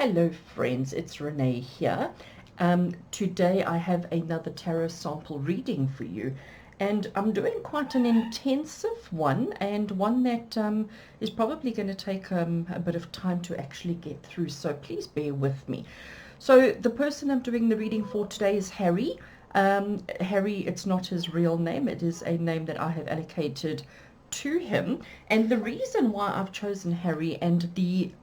Hello friends, it's Renee here. Today I have another tarot sample reading for you, and I'm doing quite an intensive one, and one that is probably going to take a bit of time to actually get through, so please bear with me. So the person I'm doing the reading for today is Harry. Harry, it's not his real name, it is a name that I have allocated to him, and the reason why I've chosen Harry and the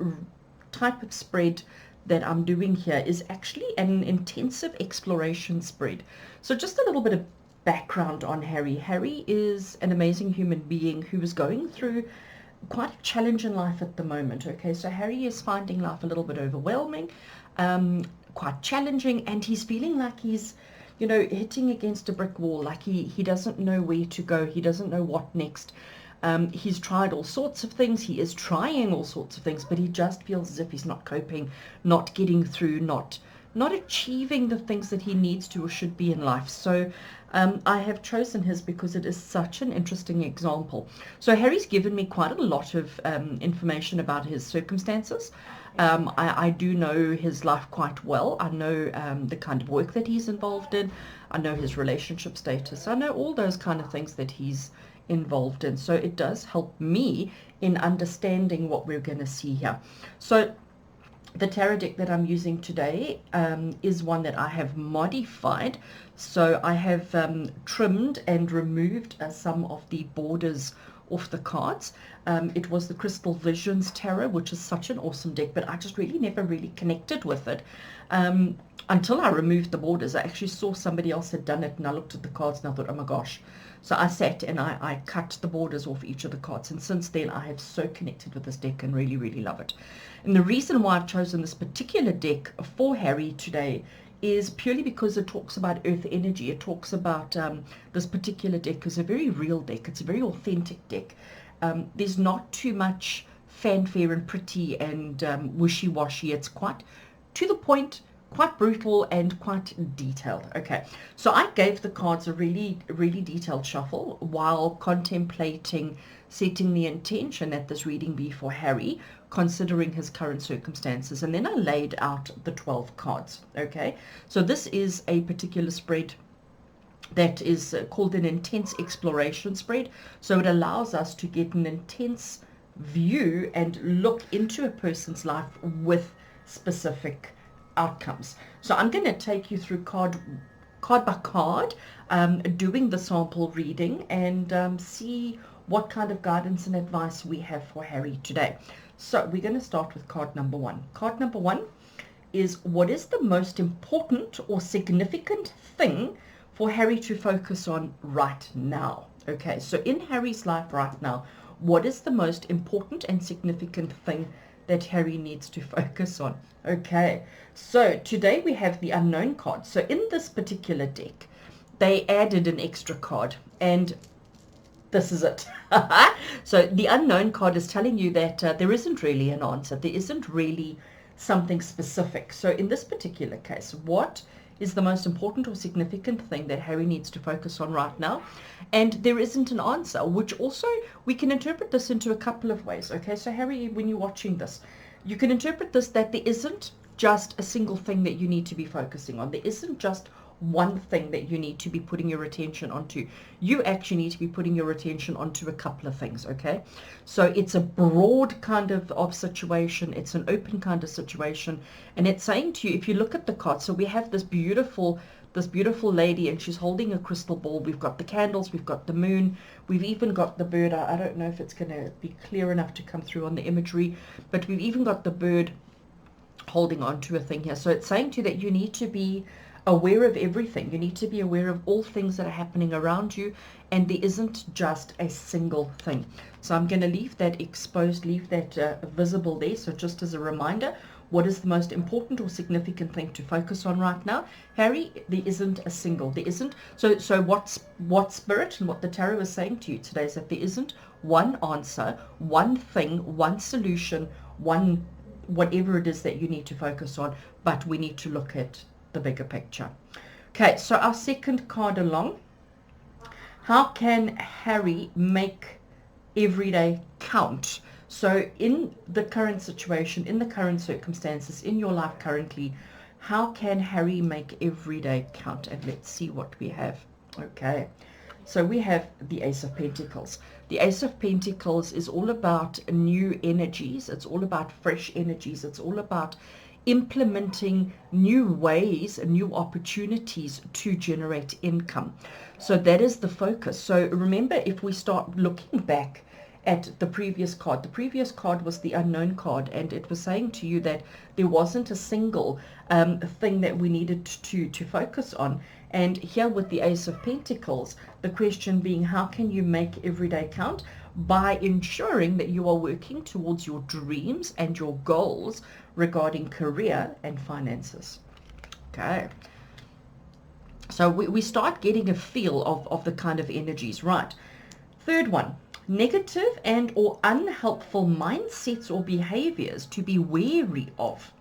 type of spread that I'm doing here is actually an intensive exploration spread. So just a little bit of background on Harry. Harry is an amazing human being who is going through quite a challenge in life at the moment. Okay, so Harry is finding life a little bit overwhelming, quite challenging, and he's feeling like he's hitting against a brick wall, like he doesn't know where to go, he doesn't know what next. He's tried all sorts of things, he is trying all sorts of things, but he just feels as if he's not coping, not getting through, not achieving the things that he needs to or should be in life. So I have chosen his because it is such an interesting example. So Harry's given me quite a lot of information about his circumstances. I do know his life quite well. I know the kind of work that he's involved in. I know his relationship status. I know all those kind of things that he's involved in. So it does help me in understanding what we're going to see here. So the tarot deck that I'm using today is one that I have modified. So I have trimmed and removed some of the borders off the cards. It was the Crystal Visions Tarot, which is such an awesome deck, but I just really never really connected with it until I removed the borders. I actually saw somebody else had done it, and I looked at the cards and I thought, oh my gosh. So I sat and I cut the borders off each of the cards, and since then I have so connected with this deck and really, really love it. And the reason why I've chosen this particular deck for Harry today is purely because it talks about earth energy. It talks about this particular deck is a very real deck. It's a very authentic deck. There's not too much fanfare and pretty and wishy-washy. It's quite to the point, quite brutal, and quite detailed. Okay, so I gave the cards a really, really detailed shuffle while contemplating setting the intention that this reading be for Harry, considering his current circumstances, and then I laid out the 12 cards. Okay, so this is a particular spread that is called an intense exploration spread. So it allows us to get an intense view and look into a person's life with specific outcomes. So I'm going to take you through card by card, doing the sample reading, and see what kind of guidance and advice we have for Harry today. So we're going to start with card number one. Card number one is, what is the most important or significant thing for Harry to focus on right now? Okay, so in Harry's life right now, what is the most important and significant thing that Harry needs to focus on? Okay, so today we have the unknown card. So in this particular deck, they added an extra card, and this is it. So the unknown card is telling you that there isn't really an answer. There isn't really something specific. So in this particular case, what is the most important or significant thing that Harry needs to focus on right now? And there isn't an answer, which also we can interpret this into a couple of ways. Okay, so Harry, when you're watching this, you can interpret this that there isn't just a single thing that you need to be focusing on. There isn't just one thing that you need to be putting your attention onto. You actually need to be putting your attention onto a couple of things. Okay, so it's a broad kind of situation. It's an open kind of situation, and it's saying to you, if you look at the card, so we have this beautiful lady, and she's holding a crystal ball. We've got the candles, we've got the moon, we've even got the bird. I don't know if it's going to be clear enough to come through on the imagery, but we've even got the bird holding on to a thing here. So it's saying to you that you need to be aware of everything. You need to be aware of all things that are happening around you, and there isn't just a single thing. So I'm going to leave that exposed, leave that visible there. So just as a reminder, what is the most important or significant thing to focus on right now? Harry, there isn't a single. There isn't. So what Spirit and what the tarot is saying to you today is that there isn't one answer, one thing, one solution, one whatever it is that you need to focus on, but we need to look at the bigger picture. Okay, so our second card along. How can Harry make every day count? So in the current situation, in the current circumstances, in your life currently, how can Harry make every day count? And let's see what we have. Okay, so we have the Ace of Pentacles. The Ace of Pentacles is all about new energies. It's all about fresh energies. It's all about implementing new ways and new opportunities to generate income. So that is the focus. So remember, if we start looking back at the previous card was the unknown card, and it was saying to you that there wasn't a single thing that we needed to focus on. And here with the Ace of Pentacles, the question being, how can you make every day count? By ensuring that you are working towards your dreams and your goals regarding career and finances. Okay. So we start getting a feel of the kind of energies, right? Third one, negative and or unhelpful mindsets or behaviors to be wary of.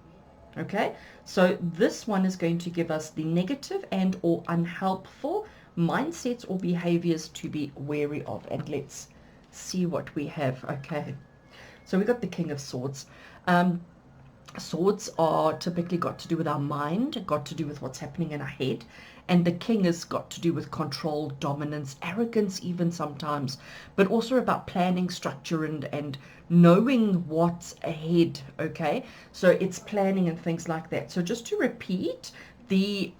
Okay, so this one is going to give us the negative and or unhelpful mindsets or behaviors to be wary of. And let's see what we have. Okay, so we got the King of Swords. Swords are typically got to do with our mind, got to do with what's happening in our head, and the King has got to do with control, dominance, arrogance even sometimes, but also about planning, structure, and knowing what's ahead. Okay, so it's planning and things like that. So just to repeat the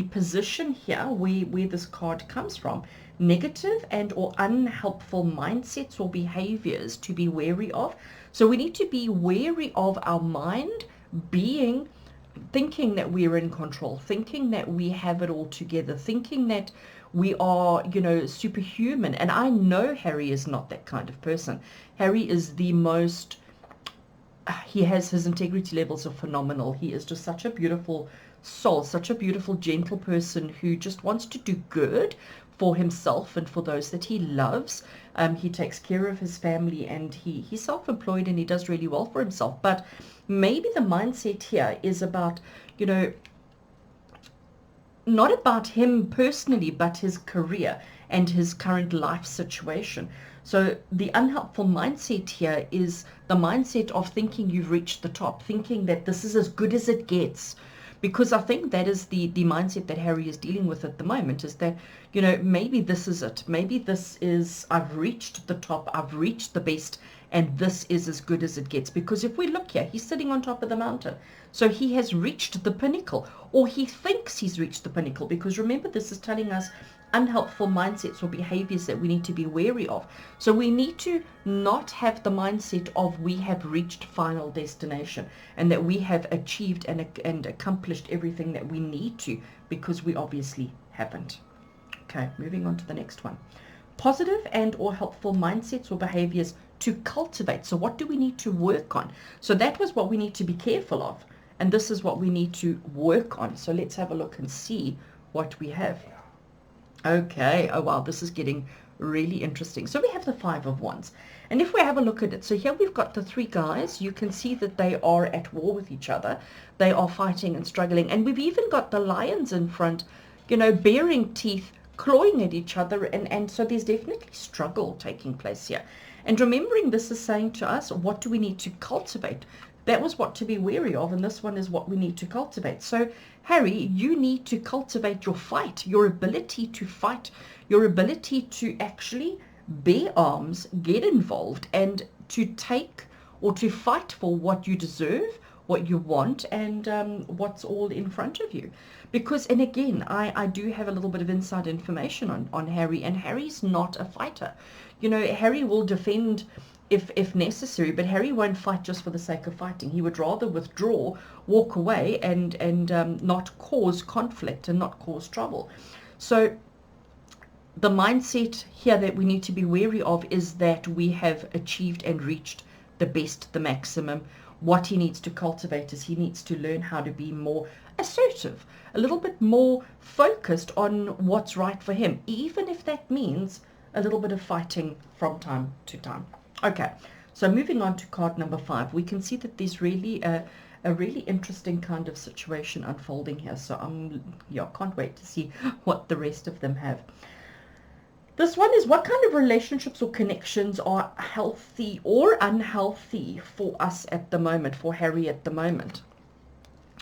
position here where this card comes from: negative and or unhelpful mindsets or behaviors to be wary of. So we need to be wary of our mind thinking that we're in control, thinking that we have it all together, thinking that we are, superhuman. And I know Harry is not that kind of person. Harry is the most, his integrity levels are phenomenal. He is just such a beautiful soul, such a beautiful, gentle person who just wants to do good for himself and for those that he loves. He takes care of his family, and he's self-employed, and he does really well for himself. But maybe the mindset here is about, not about him personally, but his career and his current life situation. So the unhelpful mindset here is the mindset of thinking you've reached the top, thinking that this is as good as it gets. Because I think that is the mindset that Harry is dealing with at the moment, is that, maybe this is it. Maybe this is, I've reached the top, I've reached the best, and this is as good as it gets. Because if we look here, he's sitting on top of the mountain. So he has reached the pinnacle, or he thinks he's reached the pinnacle. Because remember, this is telling us unhelpful mindsets or behaviors that we need to be wary of. So we need to not have the mindset of we have reached final destination and that we have achieved and accomplished everything that we need to, because we obviously haven't. Okay, moving on to the next one. Positive and or helpful mindsets or behaviors to cultivate. So what do we need to work on? So that was what we need to be careful of, and this is what we need to work on. So let's have a look and see what we have. Okay, oh wow, this is getting really interesting. So we have the Five of Wands, and if we have a look at it, so here we've got the three guys. You can see that they are at war with each other. They are fighting and struggling, and we've even got the lions in front, baring teeth, clawing at each other, and so there's definitely struggle taking place here. And remembering, this is saying to us, what do we need to cultivate? That was what to be wary of, and this one is what we need to cultivate. So Harry, you need to cultivate your fight, your ability to fight, your ability to actually bear arms, get involved, and to take or to fight for what you deserve, what you want, and what's all in front of you. Because, and again, I do have a little bit of inside information on Harry, and Harry's not a fighter. Harry will defend if necessary, but Harry won't fight just for the sake of fighting. He would rather withdraw, walk away, and not cause conflict and not cause trouble. So the mindset here that we need to be wary of is that we have achieved and reached the best, the maximum. What he needs to cultivate is he needs to learn how to be more assertive, a little bit more focused on what's right for him, even if that means a little bit of fighting from time to time. Okay, so moving on to card number 5, we can see that there's really a really interesting kind of situation unfolding here. So can't wait to see what the rest of them have. This one is, what kind of relationships or connections are healthy or unhealthy for us at the moment, for Harry at the moment?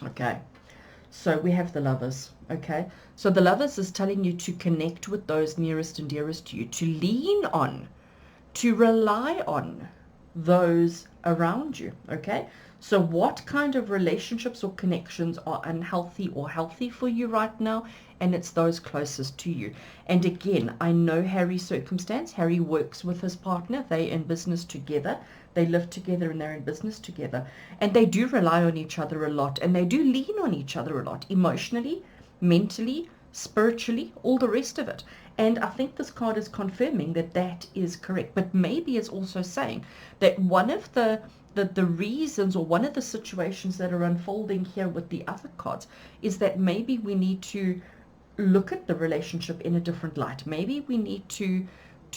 Okay, so we have the Lovers. Okay, so the Lovers is telling you to connect with those nearest and dearest to you, to lean on, to rely on those around you. Okay, so what kind of relationships or connections are unhealthy or healthy for you right now? And it's those closest to you. And again, I know Harry's circumstance. Harry works with his partner. They're in business together. They live together and they're in business together. And they do rely on each other a lot. And they do lean on each other a lot, emotionally, mentally, spiritually, all the rest of it. And I think this card is confirming that that is correct. But maybe it's also saying that one of the reasons, or one of the situations that are unfolding here with the other cards, is that maybe we need to look at the relationship in a different light. Maybe we need to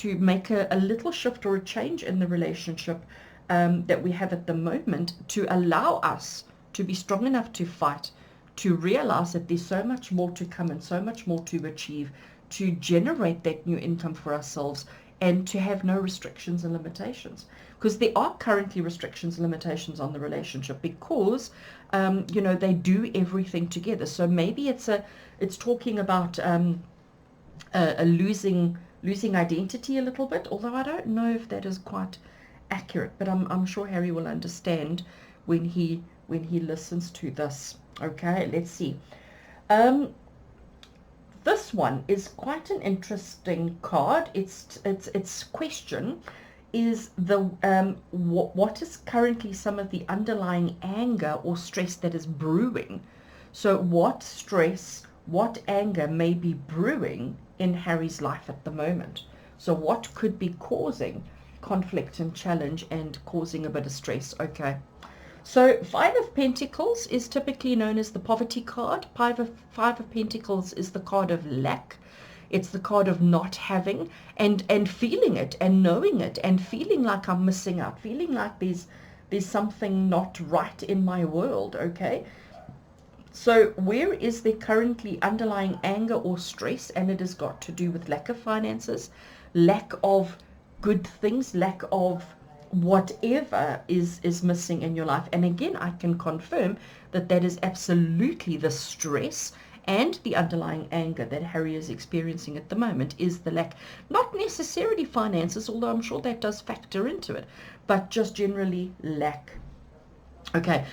make a little shift or a change in the relationship that we have at the moment, to allow us to be strong enough to fight, to realize that there's so much more to come and so much more to achieve, to generate that new income for ourselves, and to have no restrictions and limitations. Because there are currently restrictions and limitations on the relationship, because they do everything together. So maybe it's talking about a losing identity a little bit, although I don't know if that is quite accurate, but I'm sure Harry will understand when he listens to this. Okay, let's see. This one is quite an interesting card. Its question is what is currently some of the underlying anger or stress that is brewing. So what stress, what anger may be brewing in Harry's life at the moment? So what could be causing conflict and challenge and causing a bit of stress? Okay. So Five of Pentacles is typically known as the poverty card. Five of Pentacles is the card of lack. It's the card of not having and feeling it and knowing it and feeling like I'm missing out, feeling like there's something not right in my world. Okay. So where is there currently underlying anger or stress? And it has got to do with lack of finances, lack of good things, lack of whatever is missing in your life. And again, I can confirm that that is absolutely the stress and the underlying anger that Harry is experiencing at the moment, is the lack. Not necessarily finances, although I'm sure that does factor into it, but just generally lack. Okay,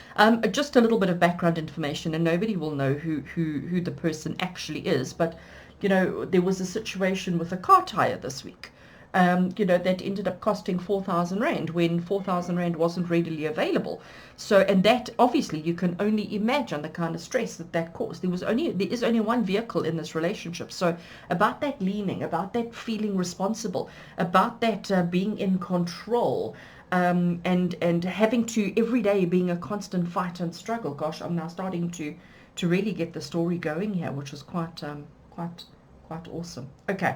just a little bit of background information, and nobody will know who the person actually is, but there was a situation with a car tire this week, that ended up costing 4,000 Rand when 4,000 Rand wasn't readily available. So, and that obviously you can only imagine the kind of stress that caused. There is only one vehicle in this relationship. So about that leaning, about that feeling responsible, about that being in control, and having to every day being a constant fight and struggle. Gosh, I'm now starting to really get the story going here, which is quite awesome. Okay,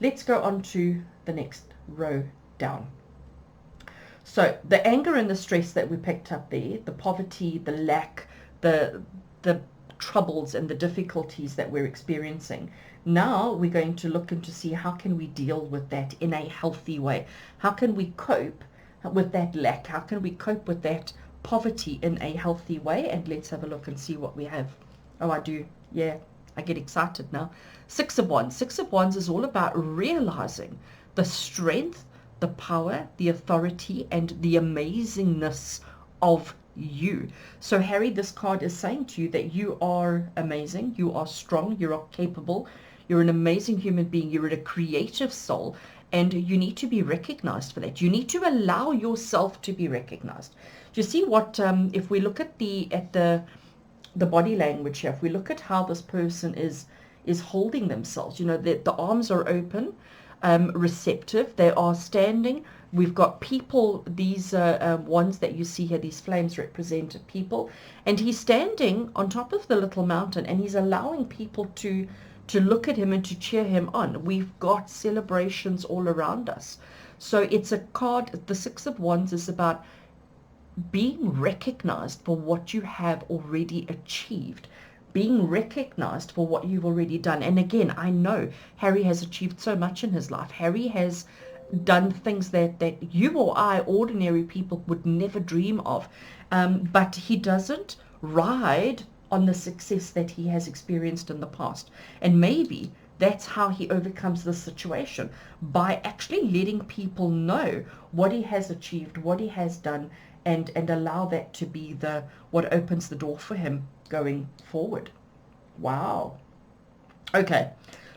let's go on to the next row down. So the anger and the stress that we picked up there, the poverty, the lack, the troubles and the difficulties that we're experiencing. Now we're going to look into see how can we deal with that in a healthy way. How can we cope with that lack? How can we cope with that poverty in a healthy way? And let's have a look and see what we have. Oh, I do. Yeah, I get excited now. Six of Wands. Six of Wands is all about realizing the strength, the power, the authority, and the amazingness of you. So Harry, this card is saying to you that you are amazing, you are strong, you are capable, you're an amazing human being, you're a creative soul, and you need to be recognized for that. You need to allow yourself to be recognized. Do you see what, if we look at the body language here, if we look at how this person is holding themselves, the arms are open, receptive, they are standing. We've got people, these ones that you see here, these flames represent people, and he's standing on top of the little mountain, and he's allowing people to look at him and to cheer him on. We've got celebrations all around us. So it's a card, the Six of Wands is about being recognized for what you have already achieved, being recognized for what you've already done. And again, I know Harry has achieved so much in his life. Harry has done things that you or I, ordinary people, would never dream of. But he doesn't ride on the success that he has experienced in the past. And maybe that's how he overcomes this situation, by actually letting people know what he has achieved, what he has done, and allow that to be what opens the door for him going forward. Wow. Okay,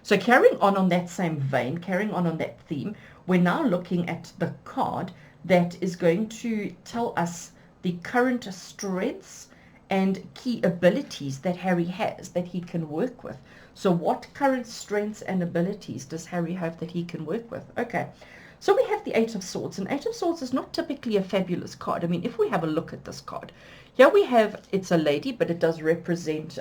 so carrying on that same vein, carrying on that theme, we're now looking at the card that is going to tell us the current strengths and key abilities that Harry has that he can work with. So what current strengths and abilities does Harry have that he can work with? Okay, so we have the Eight of Swords, and Eight of Swords is not typically a fabulous card. I mean, if we have a look at this card, here we have, it's a lady, but it does represent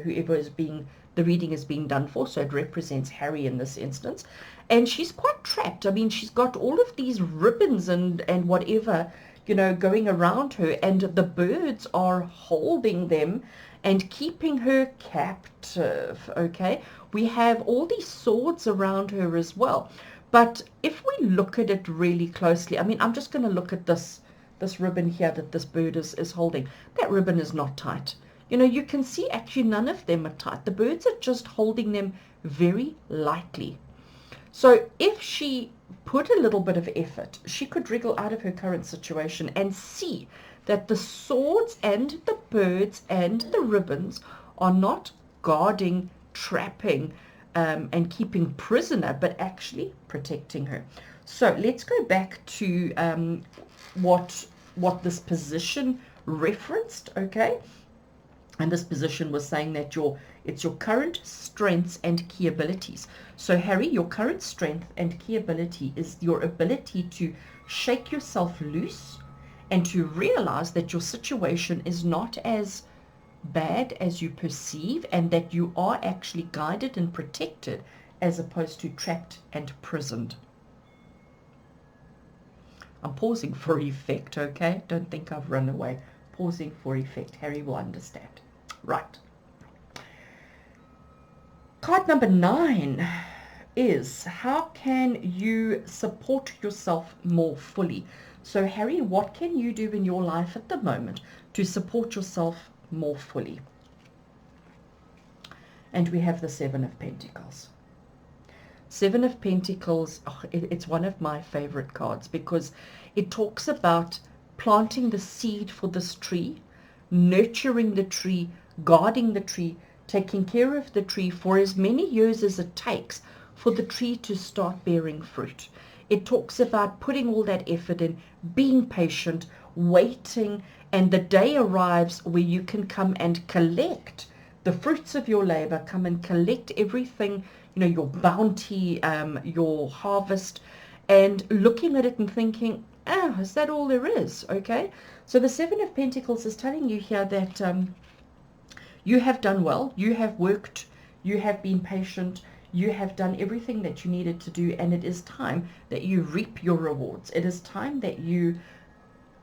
whoever is being, the reading is being done for, so it represents Harry in this instance. And she's quite trapped. I mean, she's got all of these ribbons and whatever, you know, going around her, and the birds are holding them and keeping her captive. Okay, we have all these swords around her as well. But if we look at it really closely, I mean, I'm just going to look at this ribbon here that this bird is holding. That ribbon is not tight. You know, you can see actually none of them are tight. The birds are just holding them very lightly. So if she put a little bit of effort, she could wriggle out of her current situation and see that the swords and the birds and the ribbons are not guarding, trapping, and keeping prisoner, but actually protecting her. So let's go back to what this position referenced, okay? And this position was saying that it's your current strengths and key abilities. So Harry, your current strength and key ability is your ability to shake yourself loose and to realize that your situation is not as bad as you perceive, and that you are actually guided and protected as opposed to trapped and prisoned. I'm pausing for effect, okay? Don't think I've run away. Pausing for effect. Harry will understand. Right. Card number 9 is, how can you support yourself more fully? So Harry, what can you do in your life at the moment to support yourself more fully? And we have the Seven of Pentacles. Seven of Pentacles, it's one of my favorite cards because it talks about planting the seed for this tree, nurturing the tree, guarding the tree, taking care of the tree for as many years as it takes for the tree to start bearing fruit. It talks about putting all that effort in, being patient, waiting, and the day arrives where you can come and collect the fruits of your labor, come and collect everything, you know, your bounty, your harvest, and looking at it and thinking, oh, is that all there is? Okay, so the Seven of Pentacles is telling you here that you have done well, you have worked, you have been patient, you have done everything that you needed to do, and it is time that you reap your rewards. It is time that you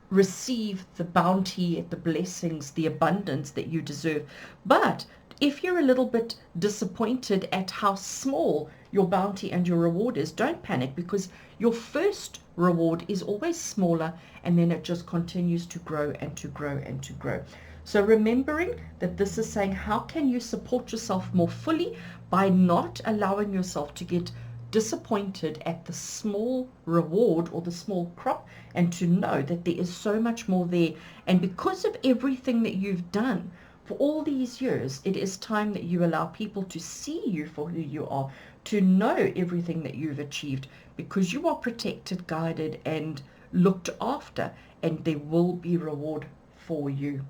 receive the bounty, the blessings, the abundance that you deserve. But if you're a little bit disappointed at how small your bounty and your reward is, don't panic, because your first reward is always smaller, and then it just continues to grow and to grow and to grow. So remembering that this is saying, how can you support yourself more fully by not allowing yourself to get disappointed at the small reward or the small crop, and to know that there is so much more there. And because of everything that you've done for all these years, it is time that you allow people to see you for who you are, to know everything that you've achieved, because you are protected, guided, and looked after, and there will be reward for you.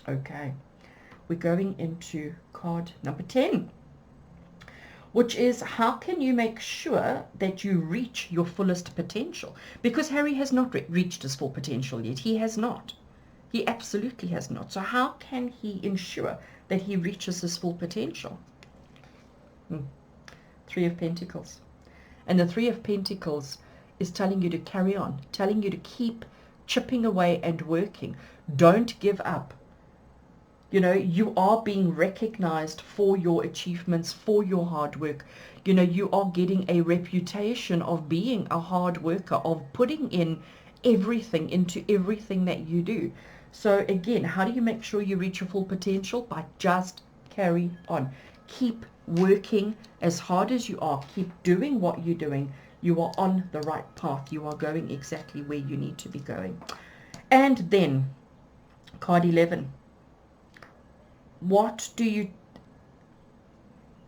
Okay, we're going into card number 10, which is, how can you make sure that you reach your fullest potential? Because Harry has not reached his full potential yet. He has not. He absolutely has not. So how can he ensure that he reaches his full potential? Three of Pentacles. And the Three of Pentacles is telling you to carry on, telling you to keep chipping away and working. Don't give up. You know, you are being recognized for your achievements, for your hard work. You know, you are getting a reputation of being a hard worker, of putting in everything into everything that you do. So again, how do you make sure you reach your full potential? By just carry on. Keep working as hard as you are. Keep doing what you're doing. You are on the right path. You are going exactly where you need to be going. And then, card 11.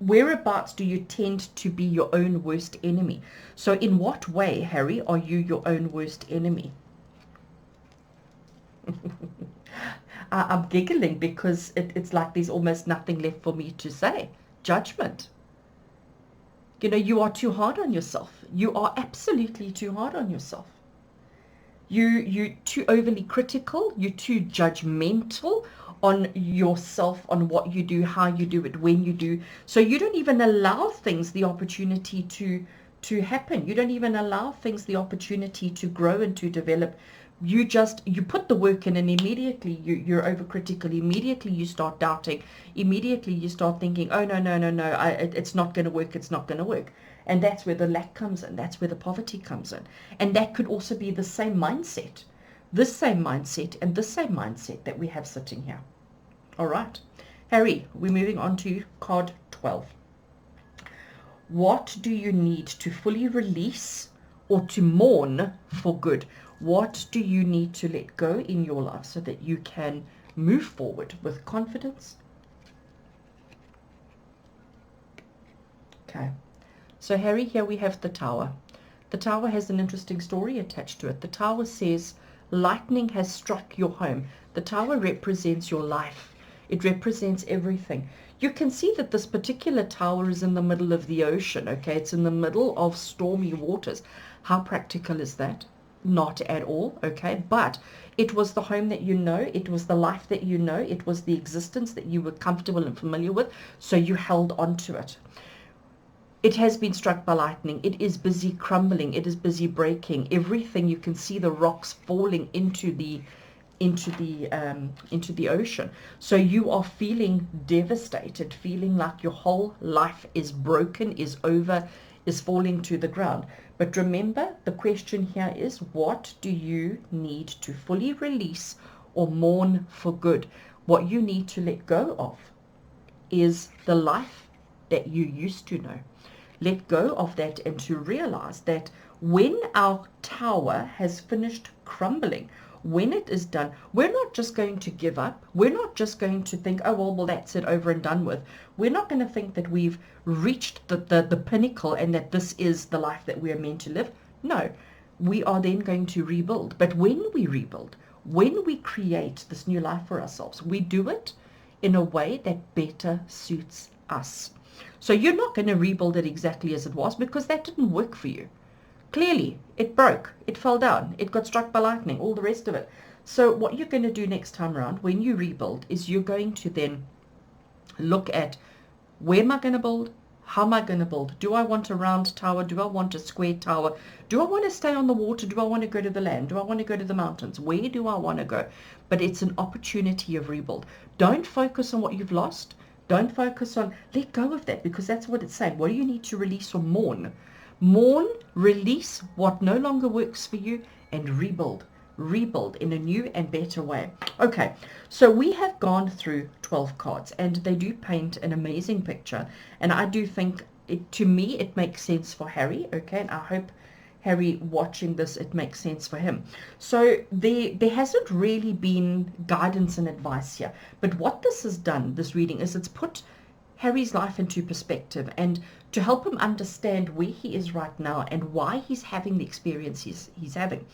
Whereabouts do you tend to be your own worst enemy? So in what way, Harry, are you your own worst enemy? I'm giggling because it's like there's almost nothing left for me to say. Judgment. You know, you are too hard on yourself. You are absolutely too hard on yourself. You're too overly critical. You're too judgmental on yourself, on what you do, how you do it, when you do. So you don't even allow things the opportunity to happen. You don't even allow things the opportunity to grow and to develop. You put the work in, and immediately you're overcritical. Immediately you start doubting. Immediately you start thinking, oh, no, it's not going to work. It's not going to work. And that's where the lack comes in. That's where the poverty comes in. And that could also be the same mindset. This same mindset and this same mindset that we have sitting here. All right. Harry, we're moving on to card 12. What do you need to fully release or to mourn for good? What do you need to let go in your life so that you can move forward with confidence? Okay. So Harry, here we have the tower. The tower has an interesting story attached to it. The tower says, lightning has struck your home. The tower represents your life. It represents everything. You can see that this particular tower is in the middle of the ocean, okay? It's in the middle of stormy waters. How practical is that? Not at all, okay? But it was the home that you know. It was the life that you know. It was the existence that you were comfortable and familiar with. So you held on to it. It has been struck by lightning. It is busy crumbling. It is busy breaking. Everything, you can see the rocks falling into the ocean. So you are feeling devastated, feeling like your whole life is broken, is over, is falling to the ground. But remember, the question here is, what do you need to fully release or mourn for good? What you need to let go of is the life that you used to know. Let go of that and to realize that when our tower has finished crumbling, when it is done, we're not just going to give up. We're not just going to think, oh, well, that's it, over and done with. We're not going to think that we've reached the pinnacle and that this is the life that we are meant to live. No, we are then going to rebuild. But when we rebuild, when we create this new life for ourselves, we do it in a way that better suits us. So you're not going to rebuild it exactly as it was, because that didn't work for you. Clearly, it broke, it fell down, it got struck by lightning, all the rest of it. So what you're going to do next time around when you rebuild is you're going to then look at, where am I going to build? How am I going to build? Do I want a round tower? Do I want a square tower? Do I want to stay on the water? Do I want to go to the land? Do I want to go to the mountains? Where do I want to go? But it's an opportunity of rebuild. Don't focus on what you've lost. Don't focus on, let go of that, because that's what it's saying. What do you need to release or mourn? Mourn, release what no longer works for you, and rebuild. Rebuild in a new and better way. Okay, so we have gone through 12 cards, and they do paint an amazing picture. And I do think, to me, it makes sense for Harry, okay? And I hope Harry watching this, it makes sense for him. So there hasn't really been guidance and advice here. But what this has done, this reading, is it's put Harry's life into perspective and to help him understand where he is right now and why he's having the experience he's having.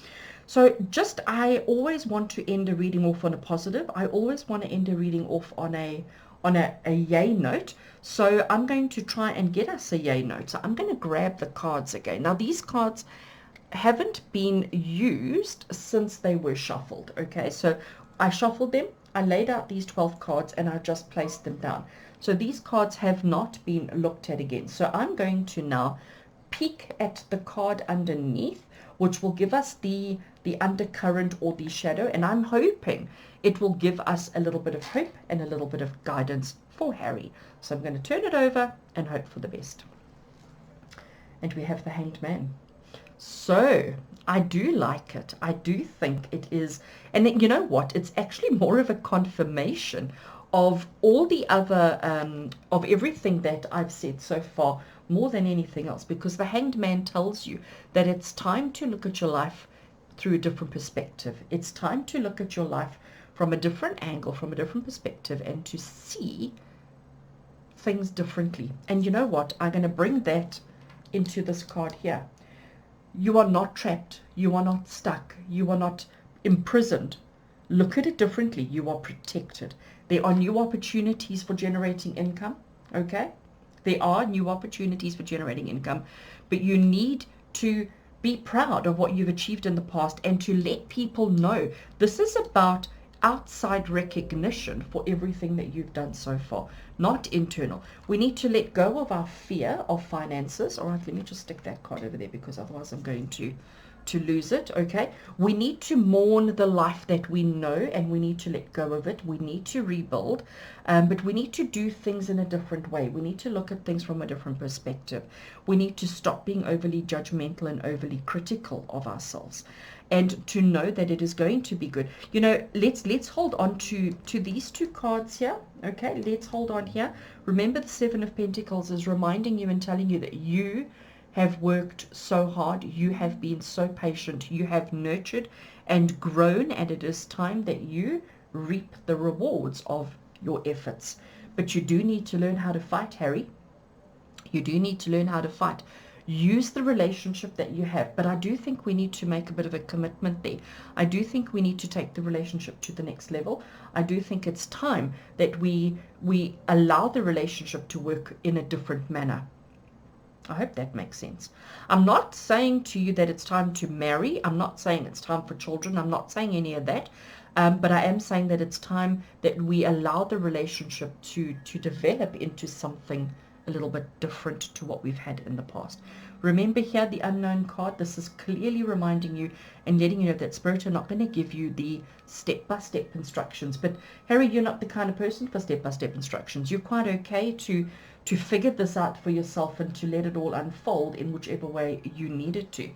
So I always want to end a reading off on a positive. I always want to end a reading off on a yay note. So I'm going to try and get us a yay note. So I'm going to grab the cards again. Now these cards haven't been used since they were shuffled. Okay, so I shuffled them, I laid out these 12 cards, and I just placed them down. So these cards have not been looked at again. So I'm going to now peek at the card underneath, which will give us the the undercurrent or the shadow, and I'm hoping it will give us a little bit of hope and a little bit of guidance for Harry. So I'm going to turn it over and hope for the best. And we have the Hanged Man. So I do like it. I do think it is, and then, you know what? It's actually more of a confirmation of all the other, of everything that I've said so far, more than anything else, because the Hanged Man tells you that it's time to look at your life through a different perspective. It's time to look at your life from a different angle, from a different perspective, and to see things differently. And you know what? I'm going to bring that into this card here. You are not trapped. You are not stuck. You are not imprisoned. Look at it differently. You are protected. There are new opportunities for generating income, okay? There are new opportunities for generating income, but you need to be proud of what you've achieved in the past and to let people know. This is about outside recognition for everything that you've done so far, not internal. We need to let go of our fear of finances. All right, let me just stick that card over there because otherwise I'm going to lose it. Okay, we need to mourn the life that we know and we need to let go of it. We need to rebuild, but we need to do things in a different way. We need to look at things from a different perspective. We need to stop being overly judgmental and overly critical of ourselves, and to know that it is going to be good. You know, let's hold on to these two cards here. Okay, let's hold on here. Remember, the Seven of Pentacles is reminding you and telling you that you have worked so hard, you have been so patient, you have nurtured and grown, and it is time that you reap the rewards of your efforts. But you do need to learn how to fight, Harry. You do need to learn how to fight. Use the relationship that you have, but I do think we need to make a bit of a commitment there. I do think we need to take the relationship to the next level. I do think it's time that we allow the relationship to work in a different manner. I hope that makes sense. I'm not saying to you that it's time to marry. I'm not saying it's time for children. I'm not saying any of that. But I am saying that it's time that we allow the relationship to develop into something a little bit different to what we've had in the past. Remember here, the Unknown card, this is clearly reminding you and letting you know that Spirit are not going to give you the step-by-step instructions. But Harry, you're not the kind of person for step-by-step instructions. You're quite okay to figure this out for yourself and to let it all unfold in whichever way you need it to.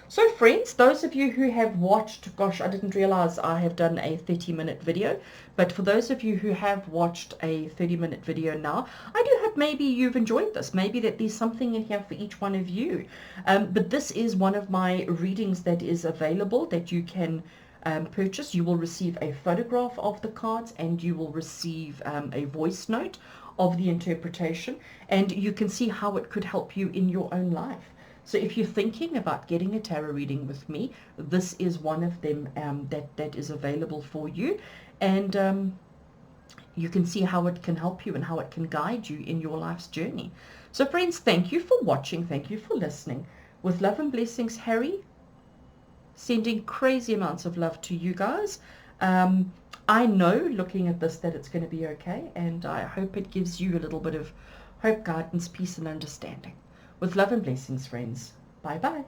So friends, those of you who have watched, gosh, I didn't realize I have done a 30-minute video, but for those of you who have watched a 30-minute video now, I do hope maybe you've enjoyed this, maybe that there's something in here for each one of you. But this is one of my readings that is available that you can purchase. You will receive a photograph of the cards and you will receive a voice note of the interpretation, and you can see how it could help you in your own life. So if you're thinking about getting a tarot reading with me, this is one of them that is available for you, and you can see how it can help you and how it can guide you in your life's journey. So friends, thank you for watching, thank you for listening. With love and blessings, Harry, sending crazy amounts of love to you guys. I know, looking at this, that it's going to be okay, and I hope it gives you a little bit of hope, guidance, peace, and understanding. With love and blessings, friends. Bye-bye.